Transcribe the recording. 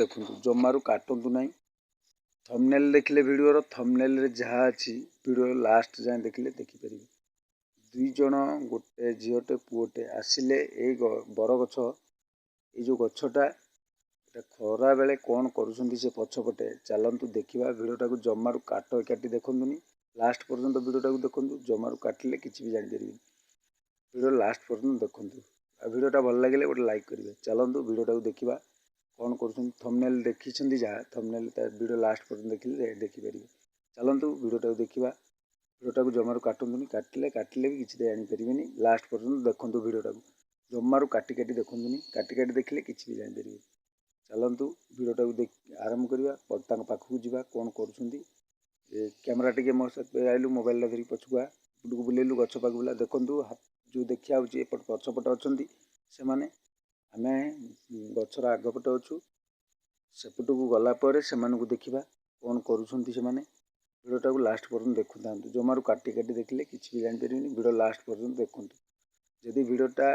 देखु जमारू काटतु ना थंबनेल देखिले वीडियो थंबनेल रे जहाँ अच्छी वीडियो लास्ट जाए देखिले देखिपर दुई जन गोटे झीटे पुओटे आसिले बर गछ ये जो गछटा खरा बेले कौन करुँच से पछपटे चलतु देखा वीडियोटा को जमारू काटी देखनी लास्ट पर्यंत वीडियोटा को देखूँ जमारू काटिले किसी भी जापर वीडियो लास्ट पर्यंत देखूँ वीडियोटा भल लगे गोटे लाइक करेंगे चलतु वीडियोटा को देखा कौन कर थंबनेल देखी जहाँ थंबनेल वीडियो लास्ट पर्यंत देखिले देखिपर चलतु वीडियोटा को देखा वीडियोटा को जमारू काटुनी काटिले भी किसी जापर लास्ट पर्यंत देखूँ वीडियोटा को जमारू काटी देखुनी काटी देखिले किसी भी जापर चलतु वीडियोटा को आरंभ करवा पाखक जावा कौन कर कैमरा टी मो आइलु मोबाइल धरिक पछुआ को बुलेलु गछ पाख बुला देखूँ जो देखा एपट पछपटे अच्छा से मैंने आम गचर आगपटे अच्छु सेपट को गलापर से देखा कौन कर वीडियोटा को लास्ट पर्यंत देखु था जमारू काटी देखिले किसी भी जापर वीडियो लास्ट पर्यंत देखूँ जदि वीडियोटा